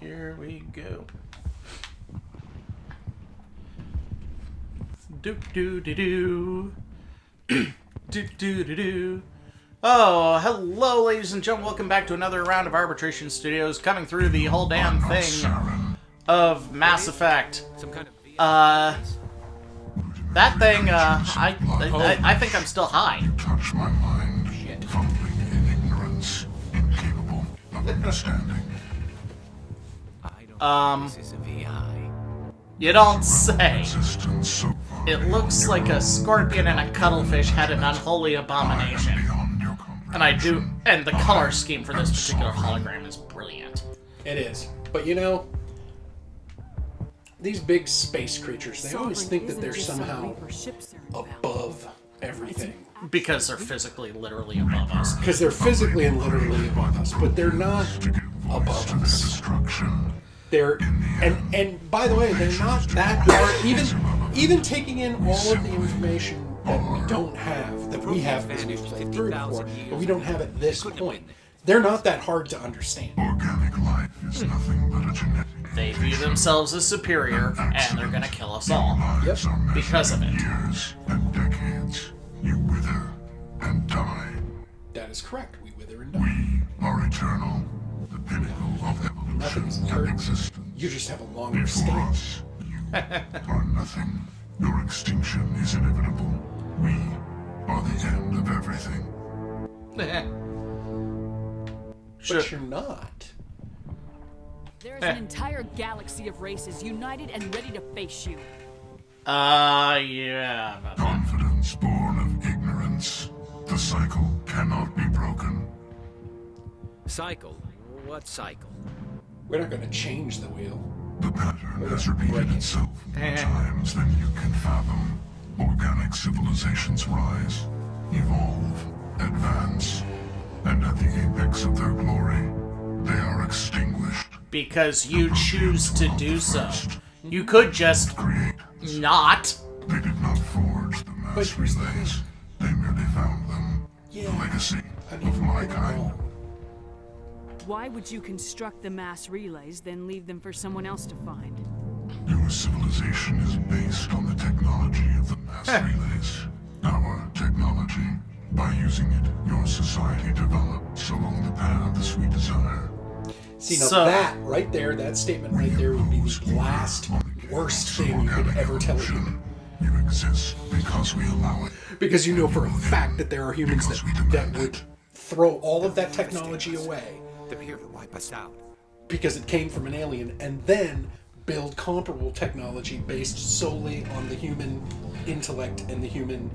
Here we go. Do do do do. Do do do do. Oh, hello, ladies and gentlemen. Welcome back to another round of Arbitration Studios, coming through the whole damn thing of Mass Effect. That thing, I think I'm still high. Touch my mind, fumbling in ignorance, incapable of understanding. This is a VI. You don't say. Resistance so far It looks like a scorpion and a cuttlefish had an unholy abomination. beyond your comprehension. And the color scheme for this particular hologram is brilliant. It is. But you know, these big space creatures, they always think that they're somehow above everything. Because they're physically, literally above us. Because they're physically and literally above us, but they're not above us. Destruction. They're and by the way, they're not that hard. Even taking in all of the information that we don't have, that we have because we've played through before, but we don't have at this point. They're not that hard to understand. Organic life is nothing but a genetic. They view themselves as superior, and they're gonna kill us all. Yep. Because of it. Years and decades, you wither and die. That is correct. We wither and die. We are eternal, the pinnacle of evolution Nothing's and eternal. existence. You just have a longer For stay. us, you are nothing. Your extinction is inevitable. We are the end of everything. But you're not. There is an entire galaxy of races united and ready to face you. Yeah. About that. Confidence born of ignorance. The cycle cannot be broken. Cycle? What cycle? We're not going to change the wheel. The pattern has repeated itself more times than you can fathom. Organic civilizations rise, evolve, advance, and at the apex of their glory, they are extinguished. Because you choose to do so. You could just Create. not. They did not forge the mass here's the relays. They merely found them. Yeah. The legacy I mean, of my I don't kind. know. Why would you construct the mass relays, then leave them for someone else to find? Your civilization is based on the technology of the mass relays. Our technology. By using it, your society develops along the paths we desire. See, now So- that right there, that statement right there would be the last, worst thing you could ever tell a human. You exist because we allow it. Because you know for a fact that there are humans that would throw all of that technology away They're here to wipe us out. because it came from an alien and then build comparable technology based solely on the human intellect and the human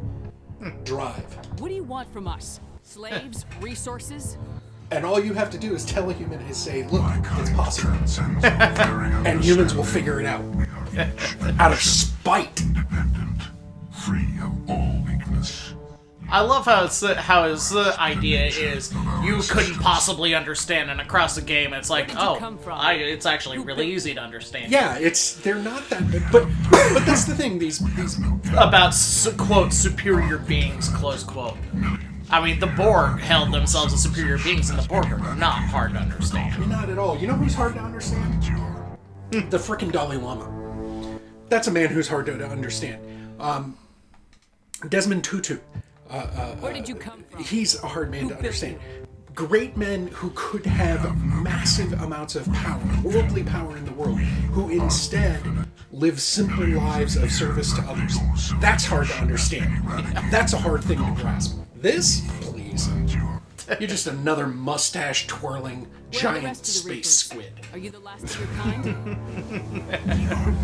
drive. What do you want from us? Slaves? Resources? And all you have to do is tell a human is say, look, My it's kind possible. transcends all very And humans will understanding. figure it out. We are each Out of spite. independent, free of all weakness. I love how his idea is you couldn't possibly understand, and across the game it's like, Where did you come from? it's actually Who really built- easy to understand. Yeah, they're not that big, but that's the thing. These About quote superior beings, close quote. I mean, the Borg held themselves as superior beings, and the Borg are not hard to understand. not at all. You know who's hard to understand? The frickin' Dalai Lama. That's a man who's hard to understand. Desmond Tutu. Where did you come from? He's a hard man Who to built understand. Great men who could have massive amounts of power, worldly power in the world, who instead live simple lives of service to others. That's hard to understand. That's a hard thing to grasp. This, please. You're just another mustache twirling Where are the giant rest of the space Reapers? squid. Are you the last of your kind?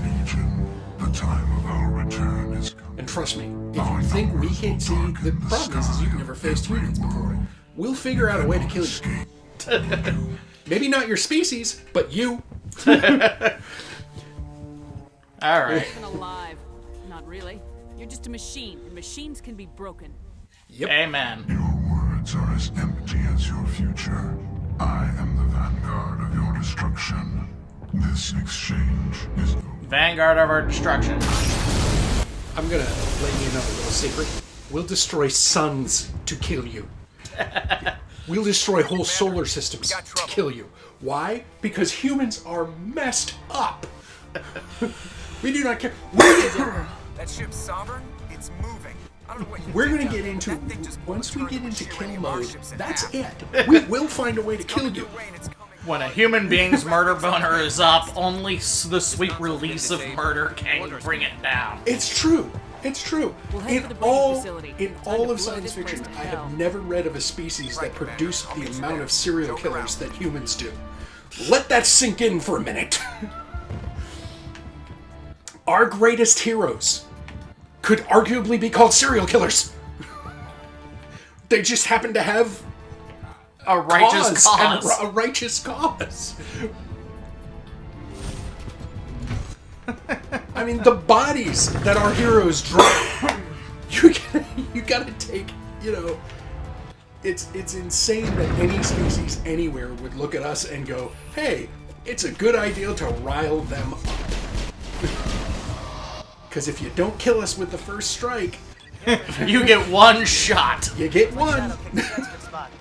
Legion, the time of our return is coming. And trust me, if you think we can't see, the problem is you've never faced humans before. We'll figure out a way to kill you. Maybe not your species, but you. All right. Even alive. Not really. You're just a machine, and machines can be broken. Amen. Your words are as empty as your future. I am the vanguard of your destruction. This exchange is over. Vanguard of our destruction. I'm gonna let you know a little secret. We'll destroy suns to kill you. We'll destroy whole solar systems to kill you. Why? Because humans are messed up. We do not care. That ship's sovereign. It's moving. I don't know what you We're did going to down get there. into, That thing just once we turned get to into shit kill raining mode, warships in that's half. it. We will find a way to kill Coming you. through rain, it's coming. When a human being's murder boner is up, only the sweet release of murder can bring it down. It's true. It's true. We'll head In for the breeding all, facility. in Time all to of blow science this place fiction, to I hell. have never read of a species that Right, Commander. produced I'll the meet you amount there. of serial Joke killers around. that humans do. Let that sink in for a minute. Our greatest heroes could arguably be called serial killers. They just happen to have A righteous and cause. a righteous cause. I mean, the bodies that our heroes drop. You gotta take, it's insane that any species anywhere would look at us and go, hey, it's a good idea to rile them up. Because if you don't kill us with the first strike, You get one shot. you get one. Shadow kicked the good spot.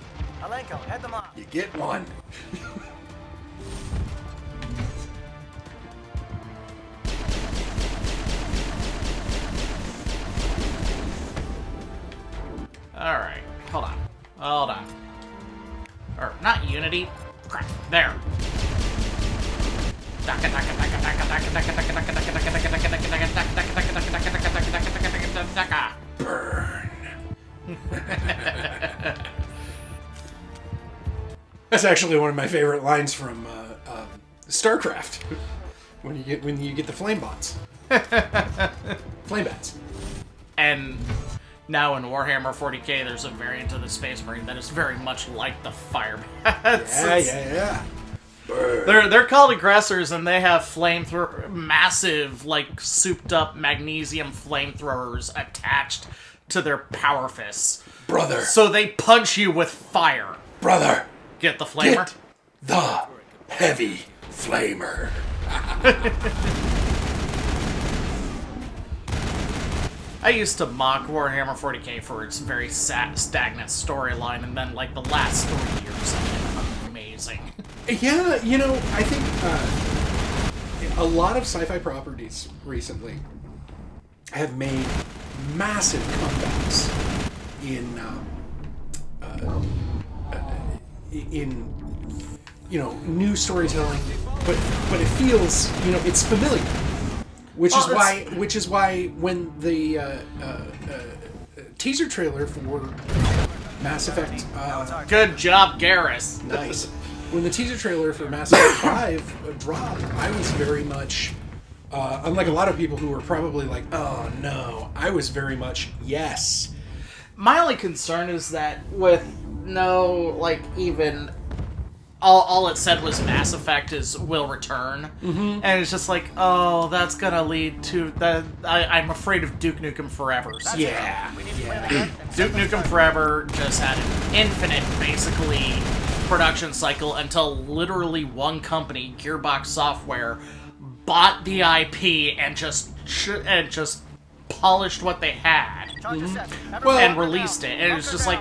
Alenko, head them off. You get one. Alright, hold on. Or, not Unity. Crap, there. Burn. That's actually one of my favorite lines from StarCraft. When you get the flame bots, flame bats. And now in Warhammer 40k, there's a variant of the Space Marine that is very much like the fire bats. Yeah. They're called aggressors, and they have massive, like, souped-up magnesium flamethrowers attached to their power fists. Brother, So they punch you with fire. brother, Get the flamer? get the heavy flamer. I used to mock Warhammer 40k for its very stagnant storyline, and then, like, the last 3 years have been amazing. Yeah, I think a lot of sci-fi properties recently have made massive comebacks in new storytelling, but it feels it's familiar, which is why when the teaser trailer for Mass Effect Good job, Garrus. nice. When the teaser trailer for Mass Effect 5 dropped, I was very much, unlike a lot of people who were probably like, oh no, I was very much, yes. My only concern is that with no, like, even... All it said was Mass Effect will return. Mm-hmm. And it's just like, oh, that's gonna lead to... I'm afraid of Duke Nukem Forever. So Yeah. Duke Nukem Forever just had an infinite, basically, production cycle until literally one company, Gearbox Software, bought the IP and just polished what they had Well, and released it. And it was just like,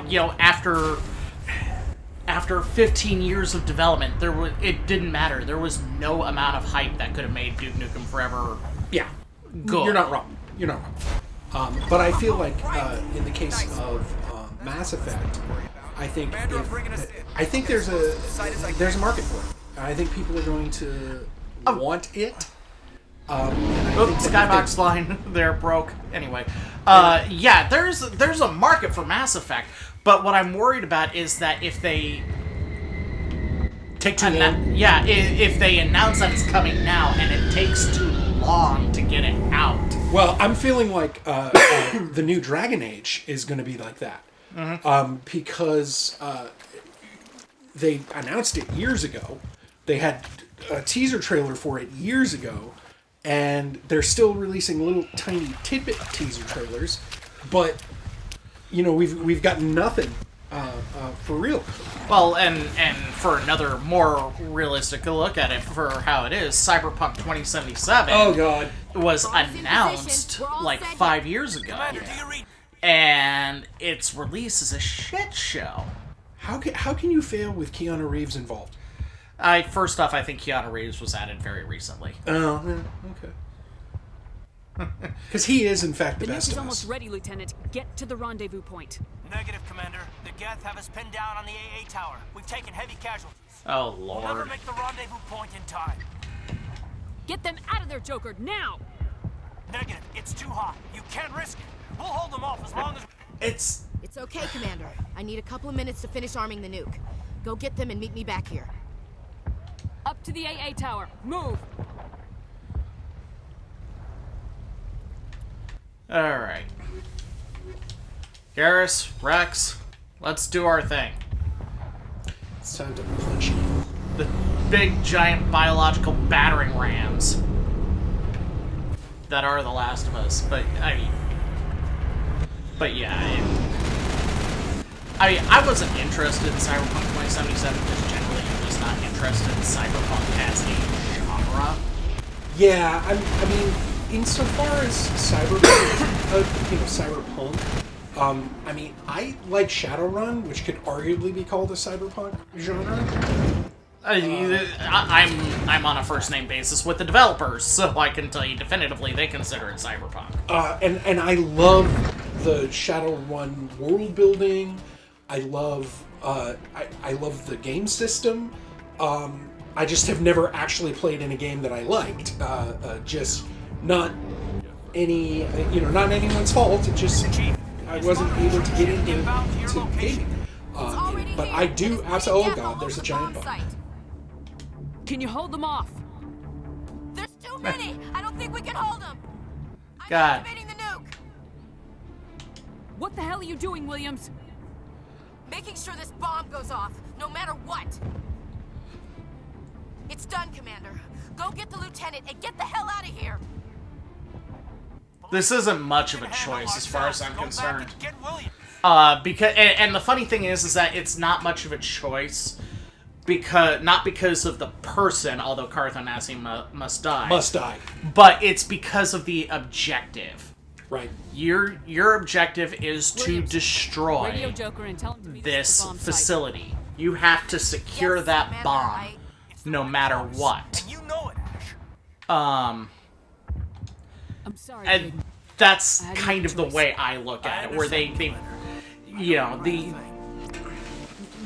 after 15 years of development, it didn't matter. There was no amount of hype that could have made Duke Nukem Forever yeah, good. You're not wrong. But I feel like in the case of Mass Effect, I think there's a market for it. I think people are going to want it. And I think that Skybox line there broke. Anyway, yeah, there's a market for Mass Effect, but what I'm worried about is that if they take too long. if they announce that it's coming now and it takes too long to get it out. Well, I'm feeling like the new Dragon Age is going to be like that. Mm-hmm. Because they announced it years ago. They had a teaser trailer for it years ago, and they're still releasing little tiny tidbit teaser trailers. But we've got nothing for real. Well, and for another more realistic look at it for how it is, Cyberpunk 2077 Oh God! was announced like 5 years ago, and its release is a shit show. How can you fail with Keanu Reeves involved? First off, I think Keanu Reeves was added very recently. Oh, yeah, okay. Because he is, in fact, the The best nuke is of almost us. ready, Lieutenant. Get to the rendezvous point. Negative, Commander. The Geth have us pinned down on the AA tower. We've taken heavy casualties. Oh, We'll never Lord. make the rendezvous point in time. Get them out of there, Joker, now! Negative. It's too hot. You can't risk it. We'll hold them off as long as... It's... It's okay, Commander. I need a couple of minutes to finish arming the nuke. Go get them and meet me back here. Up to the AA tower. Move! Alright. Garrus, Rex, let's do our thing. It's time to punch you. The big, giant biological battering rams that are The Last of Us. But, yeah, I wasn't interested in Cyberpunk 2077 because generally I'm just not interested in Cyberpunk as a genre. Yeah, I mean, insofar as cyberpunk, I mean, I like Shadowrun, which could arguably be called a cyberpunk genre. I'm on a first name basis with the developers, so I can tell you definitively they consider it cyberpunk. And I love the Shadowrun world building. I love I love the game system. I just have never actually played in a game that I liked. Just not any, not anyone's fault. It just I wasn't able to get into gaming. But I do absolutely. Oh god, there's a giant bomb. Can you hold them off? There's too many! I don't think we can hold them! I'm God. activating the nuke! What the hell are you doing, Williams? Making sure this bomb goes off, no matter what! It's done, Commander. Go get the lieutenant and get the hell out of here! This isn't much of a choice as far as I'm Go back concerned. and get Williams. Because and the funny thing is that it's not much of a choice not because of the person, although Cartho Nassi must die. Must die. But it's because of the objective. Right. Your objective is to Williams, destroy Radio Joker and tell him to meet us at this the bomb site. facility. You have to secure Yes, that Commander, bomb no matter what. And you know it, Ash. I'm sorry. And Aiden. that's I had kind no of the choice. way I look I at it, where they understand,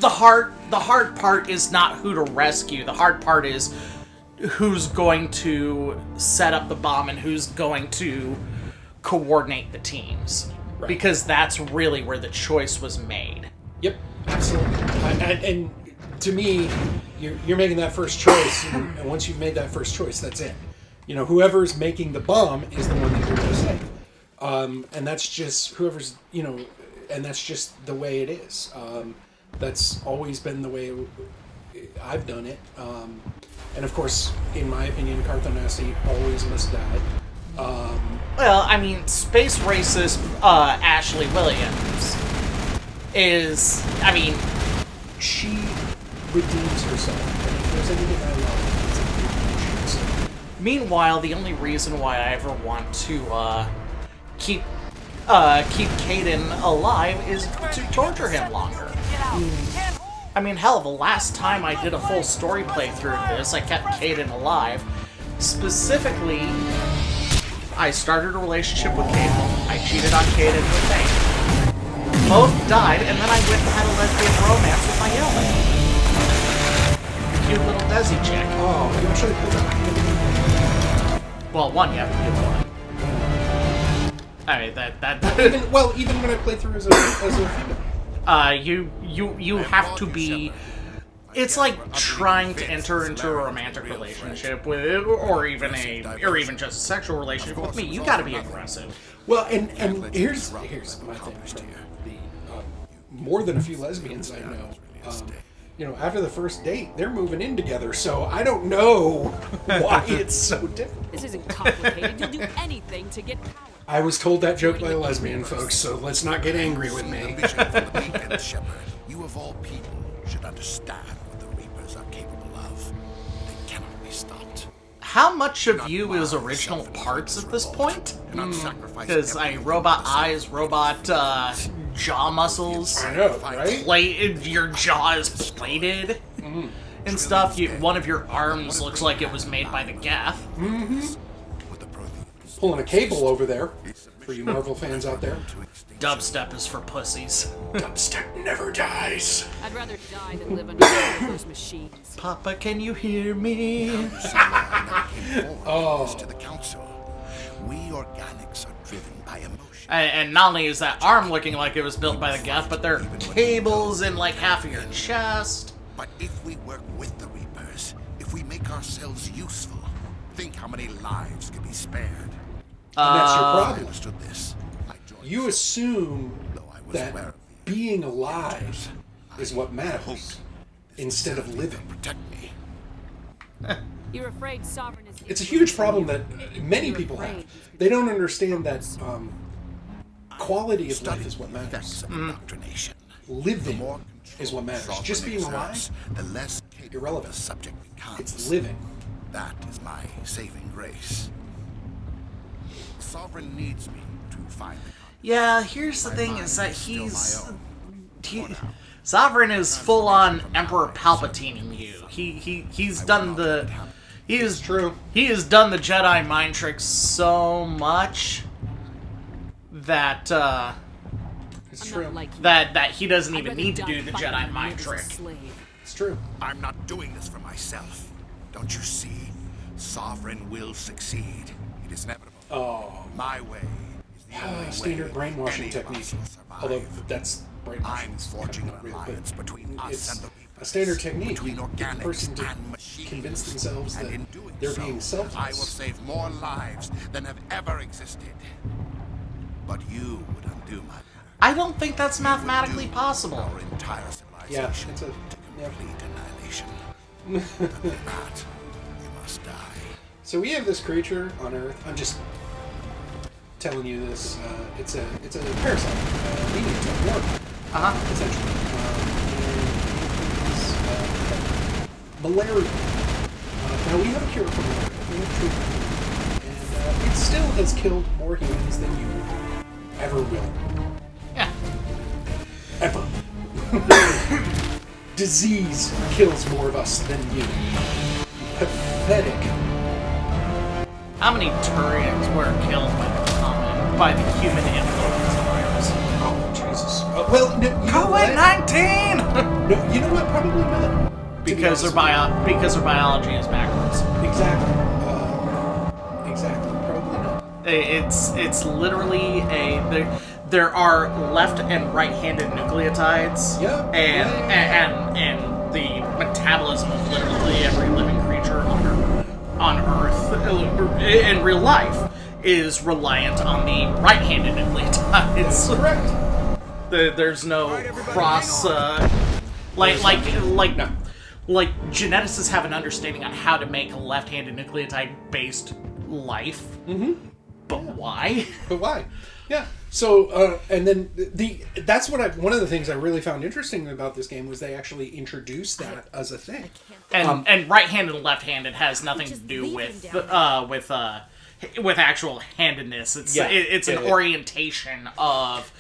the hard part is not who to rescue. The hard part is who's going to set up the bomb and who's going to coordinate the teams. Right. Because that's really where the choice was made. Yep, absolutely. And to me, you're making that first choice, and once you've made that first choice, that's it. Whoever's making the bomb is the one that you're going to save. And that's just whoever's, and that's just the way it is. That's always been the way I've done it. And of course, in my opinion, Cartho Nassi always must die. Well, I mean, space racist Ashley Williams is, I mean, She redeems herself, and if there's anything I love, it's a redemption. meanwhile, the only reason why I ever want to keep Caden alive is to torture him longer. Get out. Can't hold. I mean, hell, the last time I did a full story playthrough of this, I kept Caden alive. Specifically, I started a relationship with Caden. I cheated on Caden with Faye. Both died, and then I went and had a lesbian romance with my Yeoman. Cute little Desi chick. Oh, you actually put that. Well, one, yeah, the one. I mean, that Even when I play through as a female. you have to be. It's like trying to enter into a romantic relationship with, or even just a sexual relationship with me. You got to be aggressive. Well, and here's my thing. From more than a few lesbians I know. After the first date, they're moving in together. So I don't know why it's so difficult. This isn't complicated. You'll do anything to get power. I was told that joke by lesbian folks, so let's not get angry with me. And Shepherd, you of all people should understand what the Reapers are capable of. They cannot be stopped. how much of you is original parts at this point? Because robot eyes, robot jaw muscles. I know, right? Your jaw is plated and stuff. One of your arms looks like it was made by the Geth. Pulling a cable over there for you Marvel fans out there. Dubstep is for pussies. Dubstep never dies. I'd rather die than live under one of those machines. Papa, can you hear me? To the council. We organics are driven by emotion. And not only is that arm looking like it was built by the Geth, but there are cables in like half of your chest. But if we work with the Reapers, if we make ourselves useful, think how many lives could be spared. And that's your problem. I understood this. You assume aware that of being alive is what matters, instead of living. Protect me. You're afraid Sovereign is... It's a huge problem that many people have. They don't understand that quality of life is what matters. Indoctrination. Living is what matters. Sovereign Just being exerts, alive, the less capable irrelevant. the subject becomes. It's living. That is my saving grace. Sovereign needs me to find the Yeah, here's the thing: is that Sovereign is full on Emperor Palpatining you. He's done the he has done the Jedi mind trick so much that It's true. that he doesn't even need to do the Jedi mind trick. It's true. I'm not doing this for myself. Don't you see? Sovereign will succeed. It is inevitable. Oh, My way is the only standard way brainwashing any technique. of us will survive. Although that's brainwashing. I'm It's forging not an real, alliance but between us it's and the a standard Reapers, technique. between Get the organics person to and machines. convince themselves And that in doing they're so, being selfless. I will save more lives than have ever existed. But you would undo my work. I don't think that's mathematically Doom possible. Our entire Yeah, civilization it's a to complete annihilation. But for that, you must die. So we have this creature on Earth. I'm just telling you this. It's a parasite, medium to worm, essentially. And it's malaria. Now we have a cure for malaria. We have treatment for it, and it still has killed more humans than you ever will. Yeah. Ever. Disease kills more of us than you. Pathetic. How many Turians were killed by the human influenza virus? Oh, Jesus. Well, no, you know what? COVID-19. No, you know what? Probably not. because their biology is backwards. Exactly. Exactly. Probably not. It's literally there are left and right-handed nucleotides. Yep. And the metabolism of literally every living creature on Earth in real life is reliant on the right-handed nucleotides. Correct. There's no cross like geneticists have an understanding on how to make a left-handed nucleotide-based life. Mm-hmm. But why? But why? Yeah. So, and then that's what one of the things I really found interesting about this game was they actually introduced that as a thing. And right-handed and left-handed has nothing to do with actual handedness. It's an orientation of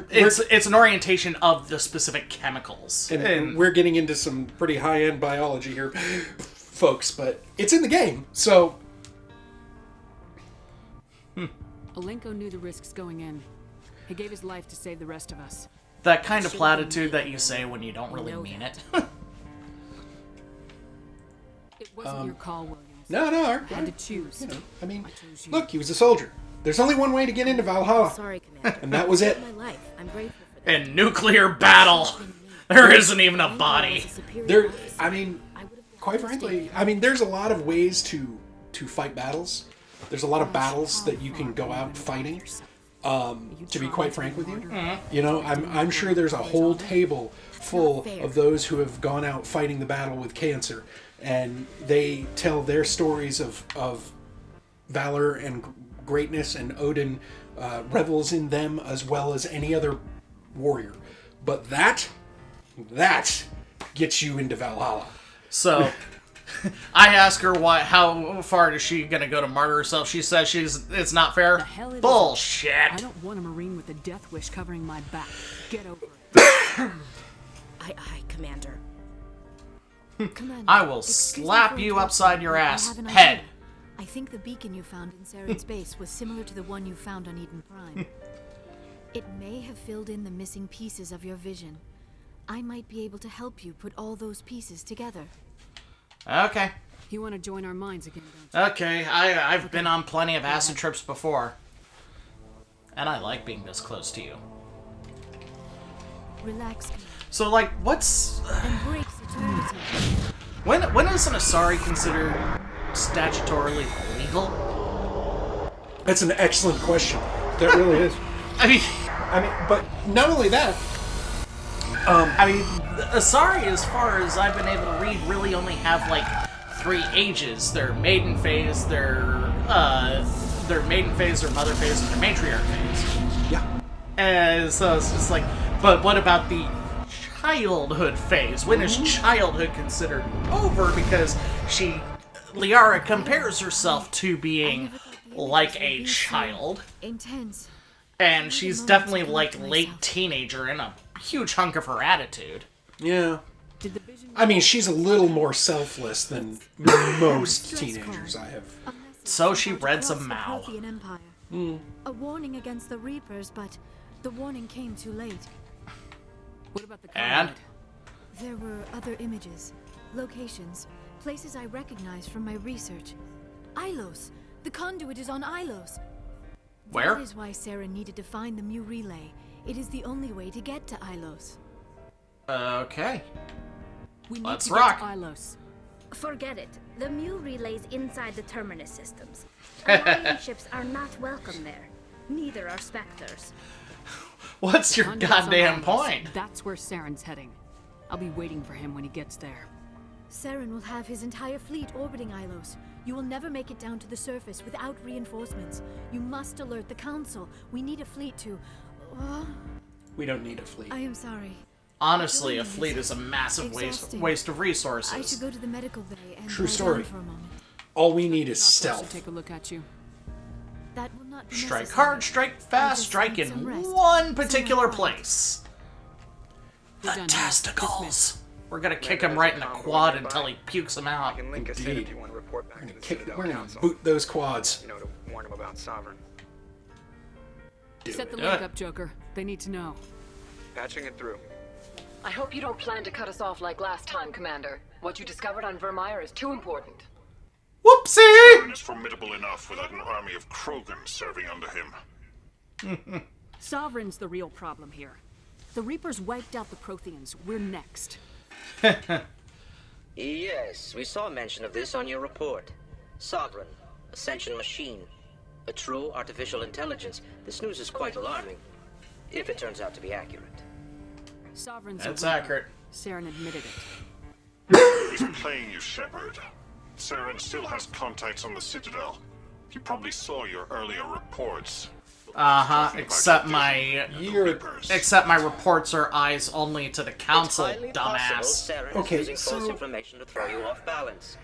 it's an orientation of the specific chemicals. And we're getting into some pretty high-end biology here, folks, but it's in the game. So Alenko knew the risks going in. He gave his life to save the rest of us. That kind of platitude that you say when you don't really mean it. It wasn't your call, Williams. No, I had to choose. You know, I mean, chose you. look, he was a soldier. There's only one way to get into Valhalla. Sorry, Commander. And that was it. My life. I'm grateful for that. In nuclear battle, there isn't even a body. There, I mean, quite frankly, there's a lot of ways to fight battles. There's a lot of battles that you can go out fighting. To be quite frank with you, you know, I'm sure there's a whole table full of those who have gone out fighting the battle with cancer, and they tell their stories of valor and greatness, and Odin revels in them as well as any other warrior. But that gets you into Valhalla. So, I ask her how far is she gonna go to martyr herself. She says it's not fair. The hell it Bullshit. I don't want a Marine with a death wish covering my back. Get over it. Aye, Commander. Commander, I will excuse me slap for you interrupting, upside your but I ass have an head. idea. I think the beacon you found in Saren's base was similar to the one you found on Eden Prime. It may have filled in the missing pieces of your vision. I might be able to help you put all those pieces together. Okay. You want to join our minds again, don't you? Okay, I've been on plenty of acid trips before. And I like being this close to you. Relax, Commander. So, like, what's... Embrace eternity. When is an Asari considered statutorily legal? That's an excellent question. That really is. I mean, But not only that, Asari, as far as I've been able to read, really only have, like, 3 ages. Their maiden phase, their maiden phase, their mother phase, and their matriarch phase. yeah. And so it's just like, but what about the childhood phase? When is childhood considered over? Because Liara compares herself to being like a child. Intense. And she's definitely like late teenager in a huge hunk of her attitude. Yeah. Did the vision I mean, she's a little more selfless than most teenagers I have. So she read some Mao. Empire. A warning against the Reapers, but the warning came too late. What about the And? conduit? There were other images, locations, places I recognized from my research. Ilos! The conduit is on Ilos! Where? That is why Sarah needed to find the Mu relay. It is the only way to get to Ilos. Okay. We need Let's to rock. get to Ilos. Forget it. The Mu relay's inside the Terminus systems. Alliance ships are not welcome there. Neither are Spectres. What's your Conduit's on goddamn Ilos. point? That's where Saren's heading. I'll be waiting for him when he gets there. Saren will have his entire fleet orbiting Ilos. You will never make it down to the surface without reinforcements. You must alert the Council. We need a fleet to... We don't need a fleet. I am sorry. Honestly, a fleet is a massive Exhausting. waste of I resources. should go to the medical bay and True lie story. down for a moment. All we need is Doc wants to stealth. take a look at you. That will not be Strike necessary. hard, strike I fast, just strike need in some rest. one particular Somewhere quiet. place. We're The done here. testicles. Dismissed. We're gonna kick him right in the quad until he pukes him out. I can link us in Indeed. if you want to report back to the Kick, Citadel we're gonna Council. boot those quads. You know, to warn them about Sovereign. Set the it. link up, Joker. They need to know. Patching it through. I hope you don't plan to cut us off like last time, Commander. What you discovered on Vermeer is too important. Whoopsie! Saren is formidable enough without an army of Krogan serving under him. Sovereign's the real problem here. The Reapers wiped out the Protheans. We're next. Yes, we saw mention of this on your report. Sovereign, Ascension machine, a true artificial intelligence. This news is quite alarming, if it turns out to be accurate. Sovereign's That's a Reaper. accurate. Saren admitted it. He's playing you, Shepard. Saren still has contacts on the Citadel. He probably saw your earlier reports. Except my Reapers. except my reports are eyes only to the council, It's highly dumbass. possible Saren Okay, is using false so- information to throw you off balance.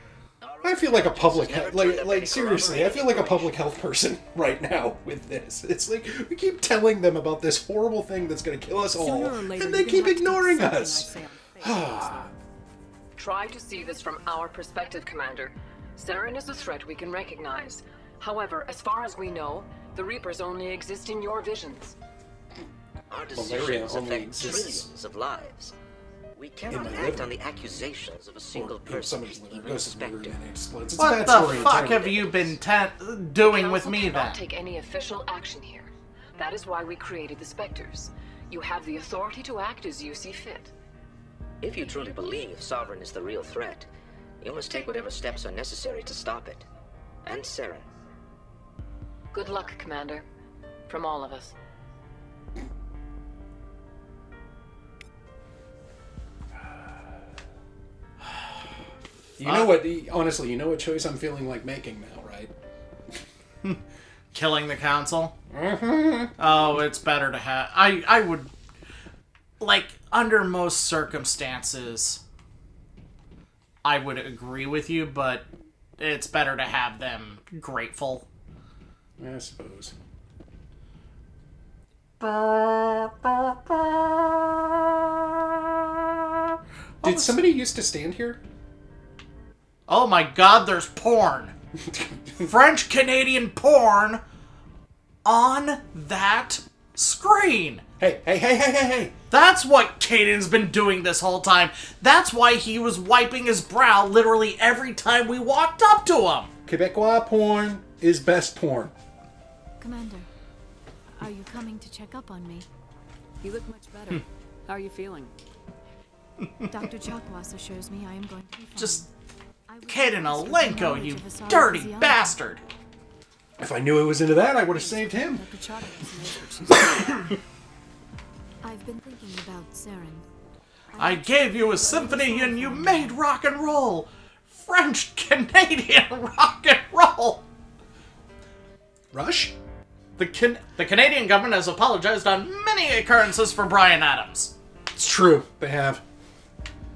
I feel like a public Never health, turned up any like seriously, I feel like a public health person right now with this. It's like we keep telling them about this horrible thing that's going to kill us all, Sooner or later, and they you're keep gonna have to ignoring take something I us. say on faith. Try to see this from our perspective, Commander. Saren is a threat we can recognize. However, as far as we know, the Reapers only exist in your visions. Our Malaria decisions only affect exists trillions of lives. We cannot my act liver. on the accusations of a single Or in person, somebody's liver even goes a to the liver Spectre. and it explodes. It's a What bad the story fuck entirely. have you been doing with Council me cannot then? take any official action here. That is why we created the Spectres. You have the authority to act as you see fit. If you truly believe Sovereign is the real threat, you must take whatever steps are necessary to stop it. And Saren. Good luck, Commander. From all of us. You know what? Honestly, you know what choice I'm feeling like making now, right? Killing the council? Oh, it's better to have... I would... Like, under most circumstances... I would agree with you, but it's better to have them grateful. I suppose. Did somebody used to stand here? Oh my god, there's porn. French-Canadian porn on that screen. Hey. That's what Kaidan's been doing this whole time. That's why he was wiping his brow literally every time we walked up to him. Quebecois porn is best porn. Commander, are you coming to check up on me? You look much better. How are you feeling? Dr. Chakwas assures me I am going to be fine. Just Kaidan Alenko, you dirty bastard. If I knew he was into that, I would have saved him. I've been thinking about Saren. I gave you a symphony and you made rock and roll. French-Canadian rock and roll. Rush? The Canadian government has apologized on many occurrences for Bryan Adams. It's true. They have.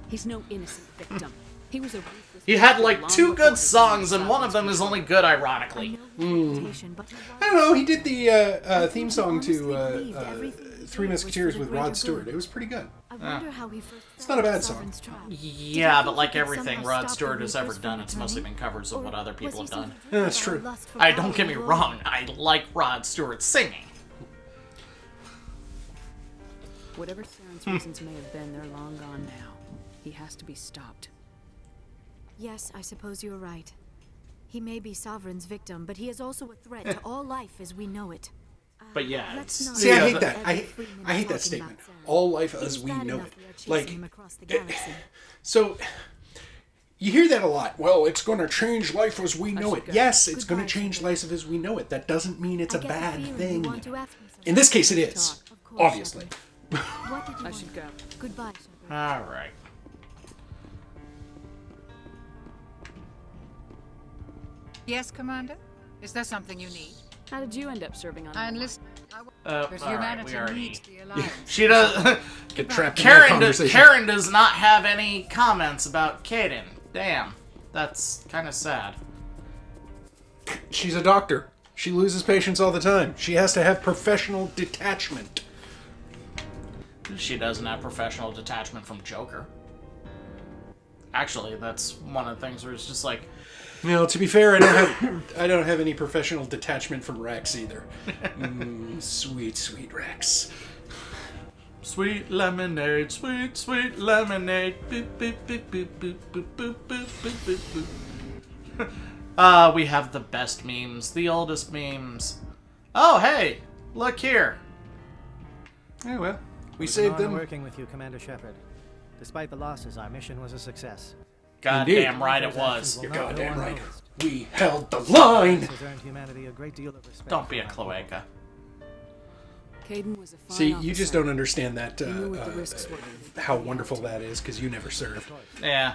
He's no innocent victim. He was a ruthless. He had like 2 good songs, and one of them is only good, ironically. I don't know. He did the theme song to Three Musketeers with Rod Stewart. It was pretty good. It's not a bad song. Yeah, but like everything Rod Stewart has ever done, it's mostly been covers of what other people have done. Yeah, that's true. Don't get me wrong, I like Rod Stewart singing. Whatever Saren's reasons may have been, they're long gone now. He has to be stopped. Yes, I suppose you're right. He may be Sovereign's victim, but he is also a threat to all life as we know it. But yeah, see, I hate that. I hate that statement. All life as we know it. Like, so you hear that a lot. Well, it's going to change life as we know it. Yes, it's going to change life as we know it. That doesn't mean it's a bad thing. In this case, it is. Obviously. I should go. Goodbye. All right. Yes, Commander? Is there something you need? How did you end up serving on? I enlist. But humanity right, needs the alliance. She does. Get trapped in that conversation. Karen does not have any comments about Kaidan. Damn, that's kind of sad. She's a doctor. She loses patients all the time. She has to have professional detachment. She doesn't have professional detachment from Joker. Actually, that's one of the things where it's just like, you know, to be fair, I don't have any professional detachment from Rex either. Sweet, sweet Rex. Sweet lemonade, sweet, sweet lemonade. Boop, boop, boop, boop, boop, boop, boop, boop, boop, boop. We have the best memes, the oldest memes. Oh, hey, look here. Oh, well, we saved them. Working with you, Commander Shepard. Despite the losses, our mission was a success. Goddamn right it was. You're goddamn right. We held the line. Don't be a cloaca. Kaidan was a fine See, officer. you just don't understand that how wonderful that is because you never served. Yeah.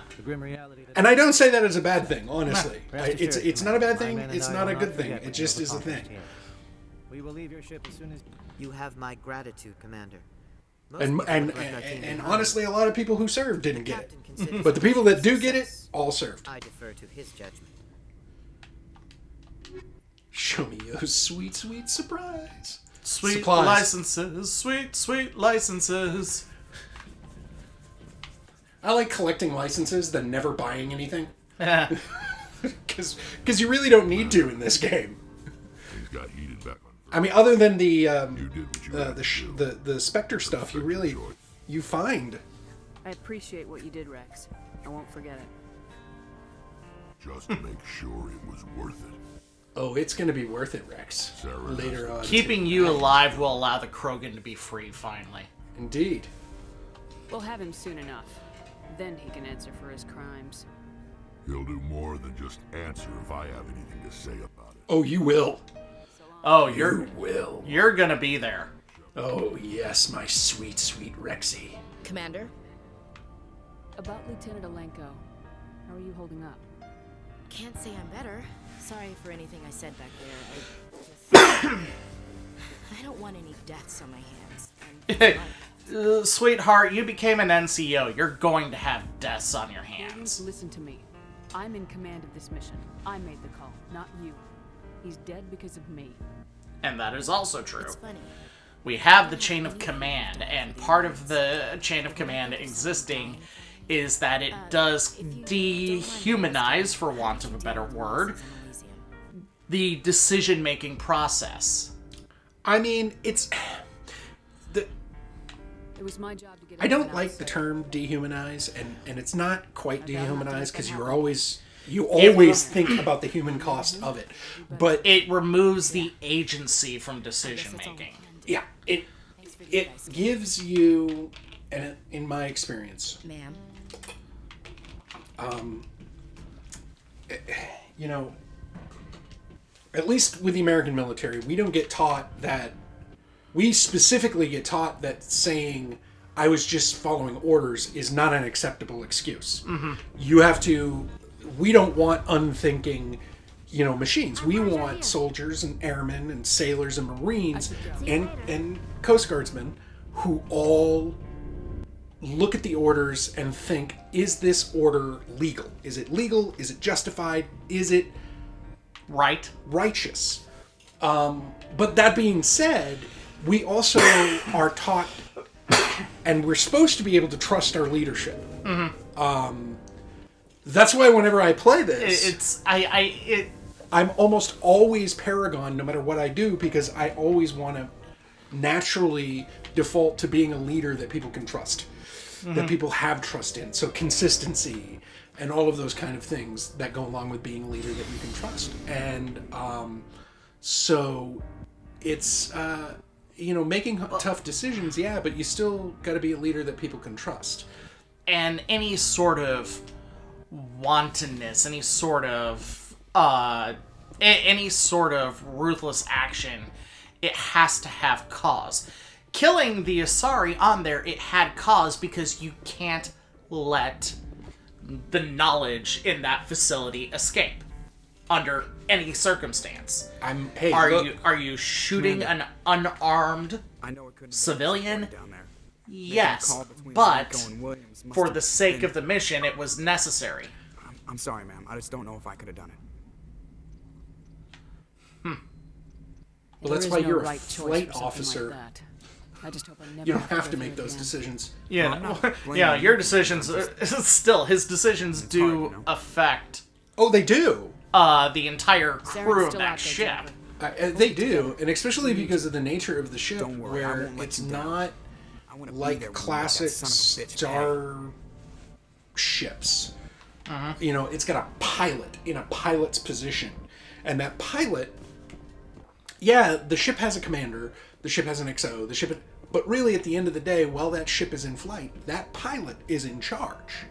And I don't say that as a bad thing, honestly. It's not a bad thing. It's not a good thing. It just is a thing. We will leave your ship as soon as you have my gratitude, Commander. And honestly, a lot of people who served didn't get it. But the people that do get it, all served. I defer to his judgment. Show me your sweet, sweet surprise. Sweet Supplies. licenses, sweet, sweet licenses. I like collecting licenses than never buying anything. Because you really don't need to in this game. He's got heated back on. I mean, other than the Spectre stuff, you find. I appreciate what you did, Rex. I won't forget it. Just to make sure it was worth it. Oh, it's going to be worth it, Rex. Later on. Keeping you alive will allow the Krogan to be freed, finally. Indeed. We'll have him soon enough. Then he can answer for his crimes. He'll do more than just answer if I have anything to say about it. Oh, you will. Oh, you will. You're gonna be there. Oh, yes, my sweet, sweet Rexy. Commander? About Lieutenant Alenko, how are you holding up? Can't say I'm better. Sorry for anything I said back there. I don't want any deaths on my hands. sweetheart, you became an NCO. You're going to have deaths on your hands. Please listen to me. I'm in command of this mission. I made the call, not you. He's dead because of me. And that is also true. It's funny. We have the chain of command, and part of the chain of command existing is that it does dehumanize, for want of a better word, the decision-making process. I mean, it's... It was my job to get I don't like the term dehumanize, and it's not quite dehumanize, because you always think about the human cost of it. But it removes the agency from decision-making. Yeah, it gives you, and in my experience, ma'am, you know, at least with the American military, we don't get taught that. We specifically get taught that saying "I was just following orders" is not an acceptable excuse. Mm-hmm. You have to. We don't want unthinking, machines. We want soldiers and airmen and sailors and Marines and Coast Guardsmen who all look at the orders and think, is this order legal? Is it legal? Is it justified? Is it righteous? But that being said, we also are taught, and we're supposed to be able to trust our leadership. Mm-hmm. That's why whenever I play this, I'm almost always Paragon no matter what I do, because I always want to naturally default to being a leader that people can trust, that people have trust in. So consistency and all of those kind of things that go along with being a leader that you can trust. And so it's, making tough decisions, yeah, but you still got to be a leader that people can trust. And any sort of wantonness, any sort of ruthless action, it has to have cause. Killing the Asari on there, it had cause, because you can't let the knowledge in that facility escape under any circumstance. Are you shooting an unarmed civilian? Yes, but for the sake of the mission, it was necessary. I'm sorry, ma'am. I just don't know if I could have done it. Well, that's why you're a flight officer. I just hope I never you don't have to make those decisions. Yeah, yeah. Your decisions, still, his decisions do affect. Oh, they do. The entire crew of that ship. They do, and especially because of the nature of the ship, where it's not like classic star ships. It's got a pilot in a pilot's position, and that pilot, the ship has a commander, the ship has an XO, but really at the end of the day, while that ship is in flight, that pilot is in charge,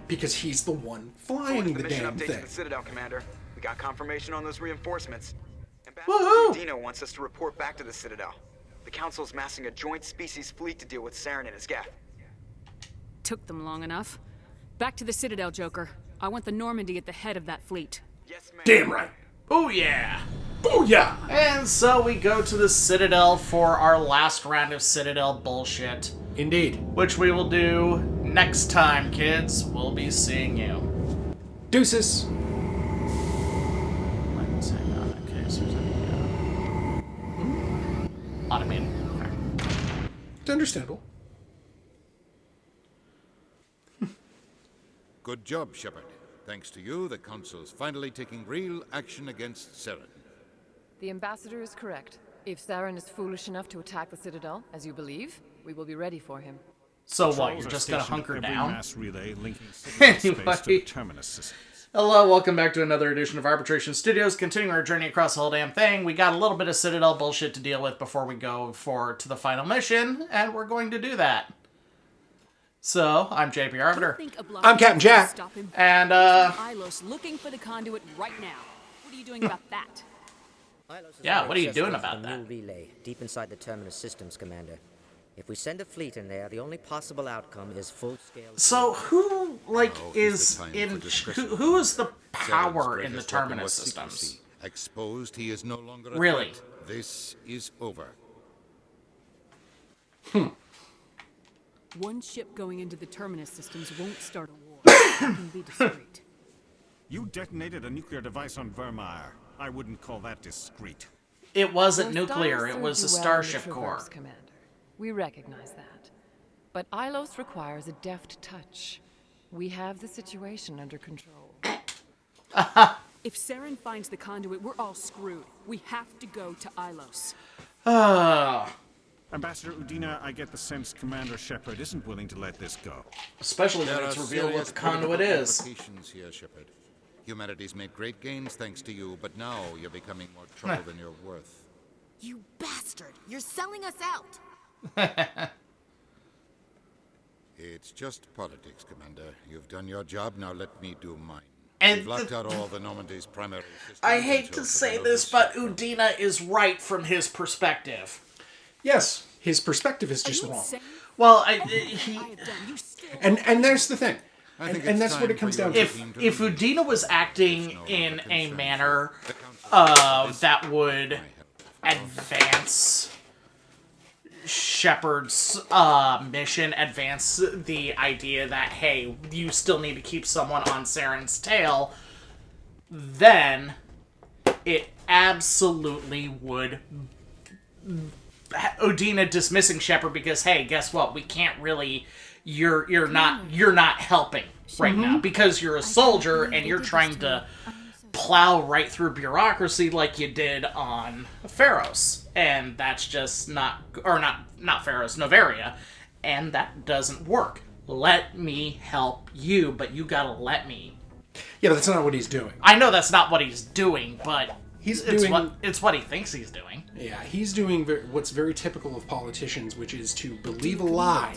because he's the one flying the damn thing. To the Citadel, Commander. We got confirmation on those reinforcements. Woohoo! Dino wants us to report back to the Citadel. The Council's massing a joint species fleet to deal with Saren and his geth. Took them long enough. Back to the Citadel, Joker. I want the Normandy at the head of that fleet. Yes, ma'am. Damn right. Oh yeah. Booyah! And so we go to the Citadel for our last round of Citadel bullshit. Indeed. Which we will do next time, kids. We'll be seeing you. Deuces. Let's hang on in case there's any automated. It's understandable. Good job, Shepard. Thanks to you, the Council's finally taking real action against Saren. The Ambassador is correct. If Saren is foolish enough to attack the Citadel, as you believe, we will be ready for him. So what, you're just gonna hunker down? Mass relay linking space to the terminus systems. Hello, welcome back to another edition of Arbitration Studios, continuing our journey across the whole damn thing. We got a little bit of Citadel bullshit to deal with before we go to the final mission, and we're going to do that. So, I'm JP Arbiter. I'm Captain Jack. And, Ilos looking for the conduit right now. What are you doing about that? Yeah, what are you doing about that? New relay, deep inside the terminus systems, Commander. If we send a fleet in there, the only possible outcome is full-scale... So, who, is in... Who is the power in the terminus systems? Exposed, he is no longer a really? threat. This is over. One ship going into the Terminus systems won't start a war. It can be discreet. You detonated a nuclear device on Vermeer. I wouldn't call that discreet. It wasn't Your nuclear, style it was a served you well in the starship Traverse, core. Commander. We recognize that. But Ilos requires a deft touch. We have the situation under control. If Saren finds the conduit, we're all screwed. We have to go to Ilos. Ambassador Udina, I get the sense Commander Shepard isn't willing to let this go. Especially when There it's are revealed what serious the conduit political is. implications here, Shepard. Humanity's made great gains thanks to you, but now you're becoming more trouble than you're worth. You bastard! You're selling us out! It's just politics, Commander. You've done your job, now let me do mine. And We've locked out all the Normandy's primary systems. I hate until to say further this, but Udina is right from his perspective. Yes, his perspective is just wrong. Well, And there's the thing. I think And it's that's what it time comes for your down to. team to If leave. Udina was acting in a manner that would advance Shepard's mission, advance the idea that, hey, you still need to keep someone on Saren's tail, then it absolutely would... Udina dismissing Shepard because, hey, guess what? We can't really... You're not helping right now because you're a soldier and you're trying to plow right through bureaucracy like you did on Pharos, and that's just not Pharos, Noveria, and that doesn't work. Let me help you, but you gotta let me. Yeah, but that's not what he's doing. I know that's not what he's doing, but It's what he thinks he's doing. Yeah, he's doing what's very typical of politicians, which is to believe a lie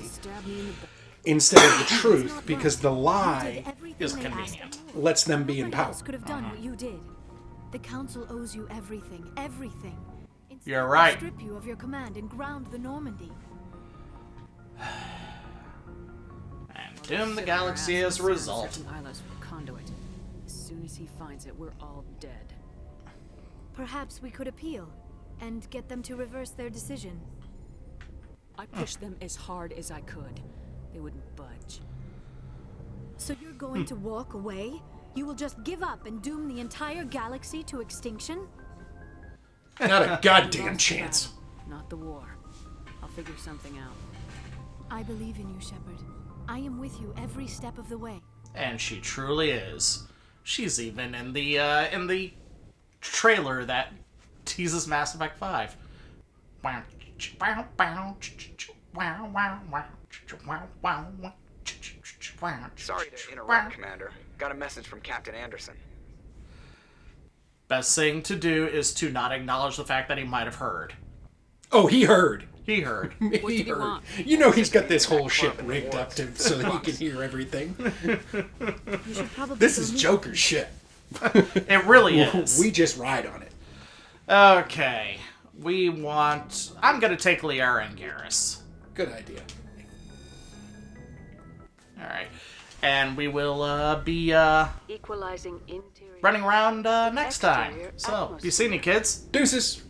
instead of the truth, because the lie is convenient. Lets them be in power. Could have done what you did. The Council owes you everything, everything. Instead, You're they right. Strip you of your command and ground the Normandy. And doom the galaxy as a result. Ilos for conduit. As soon as he finds it, we're all dead. Perhaps we could appeal and get them to reverse their decision. I pushed them as hard as I could. They wouldn't budge. So you're going to walk away? You will just give up and doom the entire galaxy to extinction? Not a goddamn chance. Not the war. I'll figure something out. I believe in you, Shepard. I am with you every step of the way. And she truly is. She's even in the trailer that teases Mass Effect 5. Sorry to interrupt, Commander. Got a message from Captain Anderson. Best thing to do is to not acknowledge the fact that he might have heard. Oh, he heard. He heard. He heard. You know he's got this whole ship rigged up so that he can hear everything. You should probably This go is meet Joker's ship. It really is. We just ride on it. Okay. I'm gonna take Liara and Garrus. Good idea. Alright. And we will be Equalizing interior. running around next time. So, be seeing you, kids. Deuces.